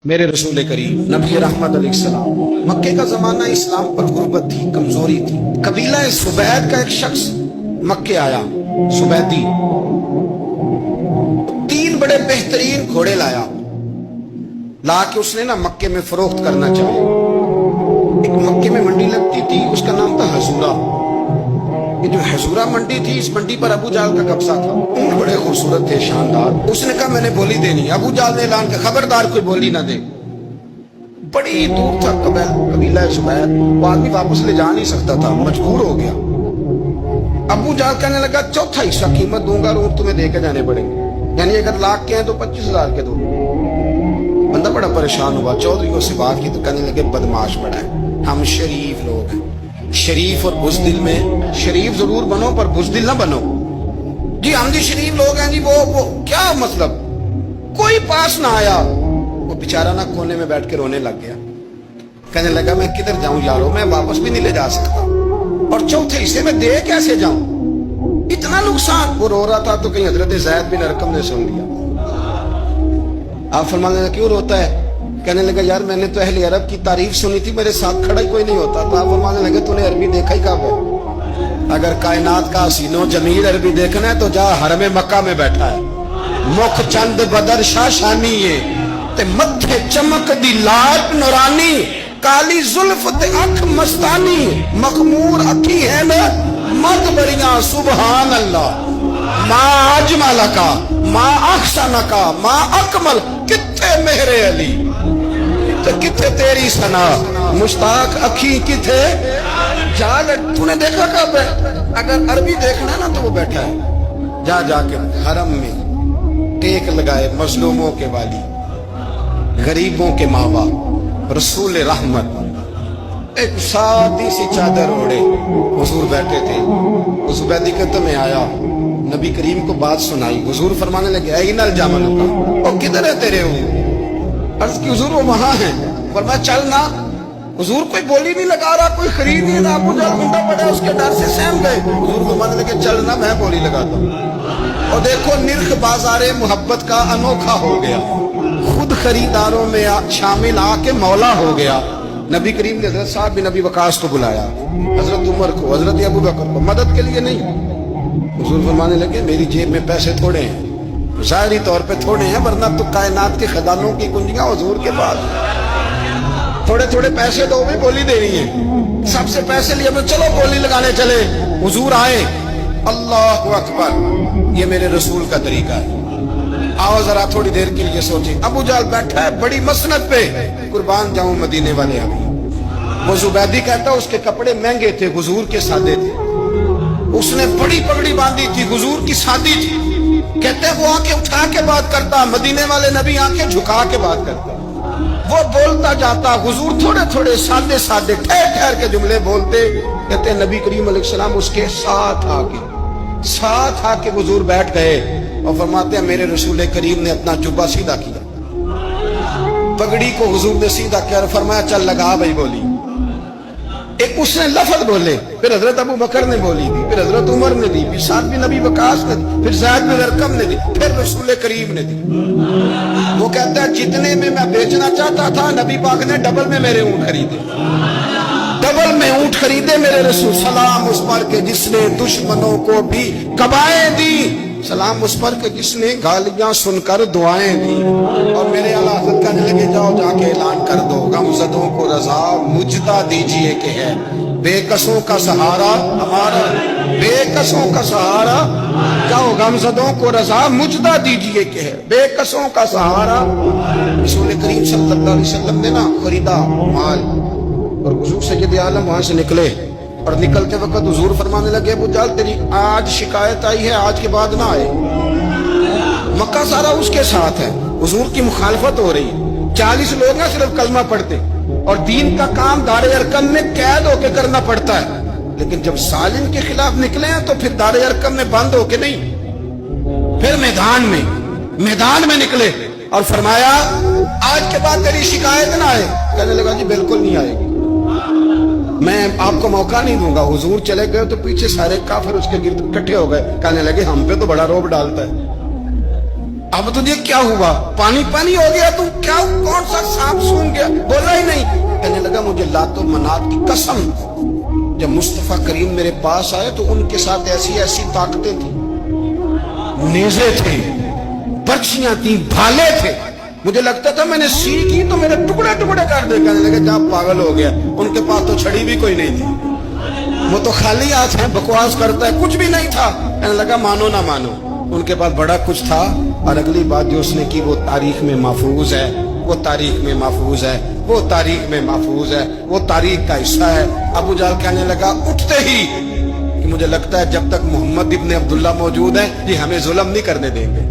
मेरे रसूल करीम नबी रहमत अलैहिस्सलाम, मक्के का जमाना इस्लाम पर गुर्बत थी, कमजोरी थी। कबीला सुबैद का एक शख्स मक्के आया, सुबैदी, 3 बड़े बेहतरीन घोड़े लाया, ला के उसने ना मक्के में फरोख्त करना चाहे। एक मक्के में मंडी लगती थी, उसका नाम था हजूरा। ये जो हजूरा मंडी थी, इस मंडी पर अबू जाल का कब्जा था। ऊंट बड़े खूबसूरत थे, शानदार। उसने कहा मैंने बोली देनी। अबू जाल ने ऐलान किया खबरदार कोई बोली ना दे। बड़ी दूर था कबीला सुबैद, वो आदमी वापस ले जा नहीं सकता था, मजबूर हो गया। अबू जाल कहने लगा चौथा हिस्सा कीमत दूंगा और ऊंट तुम्हें दे के जाने पड़ेंगे, यानी अगर लाख के हैं तो 25,000 के दो। बंदा बड़ा परेशान हुआ, चौधरी से बात की तो कहने लगे बदमाश बड़ा है, हम शरीफ लोग हैं, शरीफ और बुज़दिल में शरीफ जरूर बनो पर बुज़दिल ना बनो। जी हम जी शरीफ लोग हैं जी, वो क्या मतलब। कोई पास ना आया, वो बेचारा ना कोने में बैठ के रोने लग गया। कहने लगा मैं किधर जाऊं यारो, मैं वापस भी नहीं ले जा सकता, और चौथे हिस्से में दे कैसे जाऊं, इतना नुकसान। वो रो रहा था तो कहीं हजरत ज़ैद बिन अरकम ने सुन लिया। आप फरमाने लगे क्यों रोता है? कहने लगा यार मैंने तो अहले अरब की तारीफ सुनी थी, मेरे साथ खड़ा ही कोई नहीं होता। तो आप फरमाने लगे तूने अरबी देखा ही कब है? अगर कायनात का हसीनो जमील अरबी देखना है तो जा हरम मक्का में बैठा है। मुख चंद बदर शाशानी है ते मथे चमक दी लाट नूरानी, काली जुल्फ ते अख मस्तानी, मखमूर अखी है न मत बरियां सुबहान अल्लाह। माँ अजमल का, माँ अहसन का, माँ अकमल, किथे मेहरे अली तो किथे तेरी सना, मुश्ताक अखी किथे जाल। तूने देखा कब है? अगर अरबी देखना है ना तो वो बैठा है, जा जाके हरम में टेक लगाए मजलूमों के वाली, गरीबों के माँ बाप, रसूल रहमत। एक सादी सी चादर ओढ़े हुजूर बैठे थे। उस बैदिकत में आया, नबी करीम को बात सुनाई। हुजूर फरमाने लगे ऐनल जामल का, और किधर है तेरे ऊँट? अर्ज की हुजूर वो वहां है। फरमाया चल ना। हुजूर कोई बोली नहीं लगा रहा, कोई खरीद नहीं रहा। अबू जाल गुंडा पड़ा, उसके डर से सहम गए। हुजूर फरमाने लगे चल ना, मैं बोली लगाता हूँ। और देखो निर्ख बाजारे मोहब्बत का अनोखा हो गया, खुद खरीदारों में शामिल आके मौला हो गया। नबी करीम ने हजरत साहब बिन नबी वकास को बुलाया, हजरत उमर को, हजरत अबू बकर को, मदद के लिए नहीं। हुजूर फरमाने लगे मेरी जेब में पैसे थोड़े हैं, ज़ाहिरी तौर पे थोड़े हैं, वरना तो कायनात के खजानों की कुंजियां हुजूर के पास। थोड़े थोड़े पैसे दो, भी बोली देनी है। सबसे पैसे लिए चलो बोली लगाने चले। हुजूर आए, अल्लाहु अकबर, ये मेरे रसूल का तरीका है। आओ जरा थोड़ी देर के लिए सोचे। अबू जाल बैठा है बड़ी मसनत पे, कुर्बान जाऊं मदीने वाले अभी। वो जुबैदी कहता उसके कपड़े महंगे थे, हुजूर के सादे थे। उसने बड़ी पगड़ी बांधी थी, हुजूर की सादी थी। कहते हैं वो आंखें उठा के बात करता, मदीने वाले नबी आंखें झुका के बात करता। वो बोलता जाता, हुजूर थोड़े थोड़े सादे सादे ठहर ठहर के जुमले बोलते। कहते हैं नबी करीम अलैहिस्सलाम उसके साथ आके हुजूर बैठ गए और फरमाते हैं मेरे रसूल करीम ने अपना जुब्बा सीधा किया, पगड़ी को हुजूर ने सीधा किया और फरमाया चल लगा भाई बोली। एक उसने लफ्ज बोले, फिर हजरत अबू बकर ने बोली दी, फिर हजरत उमर ने दी, फिर साथ भी नबी वकास ने दी, फिर ज़ैद बिन अरकम ने दी, फिर रसूल करीम ने दी। वो कहता है जितने में मैं बेचना चाहता था नबी पाक ने डबल में मेरे ऊँट खरीदे, डबल में ऊँट खरीदे मेरे रसूल। सलाम उस पर के जिसने दुश्मनों को भी कबाएं दी, सलाम उस पर के जिसने गालियां सुनकर दुआएं दी। और मेरे आला हज़रत कहने लगे जाओ जाके ऐलान कर दो गमज़दों को रज़ा मुजदा दीजिए कि है, बेकसों का सहारा हमारा, बेकसों का सहारा। जाओ गमज़दों को रज़ा मुजदा दीजिए कि है, बेकसों का सहारा। रसूल करीम सल्लल्लाहु अलैहि वसल्लम ने ना खरीदा माल, और हुजूर सैयद आलम वहां से निकले। और निकलते वक्त हुजूर फरमाने लगे अबू जाल तेरी आज शिकायत आई है, आज के बाद ना आए। मक्का सारा उसके साथ है, हुजूर की मुखालफत हो रही है। 40 लोग ना सिर्फ कलमा पढ़ते, और दीन का काम दारे अरकम में कैद होके करना पड़ता है। लेकिन जब सालिम के खिलाफ निकले हैं तो फिर दारे अरकम में बंद होके नहीं, फिर मैदान में निकले और फरमाया आज के बाद तेरी शिकायत ना आए। कहने लगा जी बिल्कुल नहीं आएगी, मैं आपको मौका नहीं दूंगा। हुजूर चले गए तो पीछे सारे काफिर उसके गिर्द इकट्ठे हो गए, कहने लगे हम पे तो बड़ा रोब डालता है। अब तुझे क्या हुआ, पानी पानी हो गया, तू क्या, कौन सा सांप सूंघ गया? बोला ही नहीं। कहने लगा मुझे लातो मनात की कसम, जब मुस्तफा करीम मेरे पास आए तो उनके साथ ऐसी ऐसी ताकतें थी, नेज़े थे, बर्छियां थी, भाले थे, मुझे लगता था मैंने सी की तो मेरे टुकड़े टुकड़े कर दे। कहने लगे जहाँ पागल हो गया, उनके पास तो छड़ी भी कोई नहीं थी, वो तो खाली हाथ है, बकवास करता है, कुछ भी नहीं था। कहने लगा मानो ना मानो, उनके पास बड़ा कुछ था। और अगली बात जो उसने की वो तारीख में महफूज है, वो तारीख में महफूज है, वो तारीख में महफूज है, वो तारीख का हिस्सा है। अबू जहल कहने लगा उठते ही कि मुझे लगता है जब तक मोहम्मद इब्न अब्दुल्ला मौजूद है ये हमें जुल्म नहीं करने देंगे।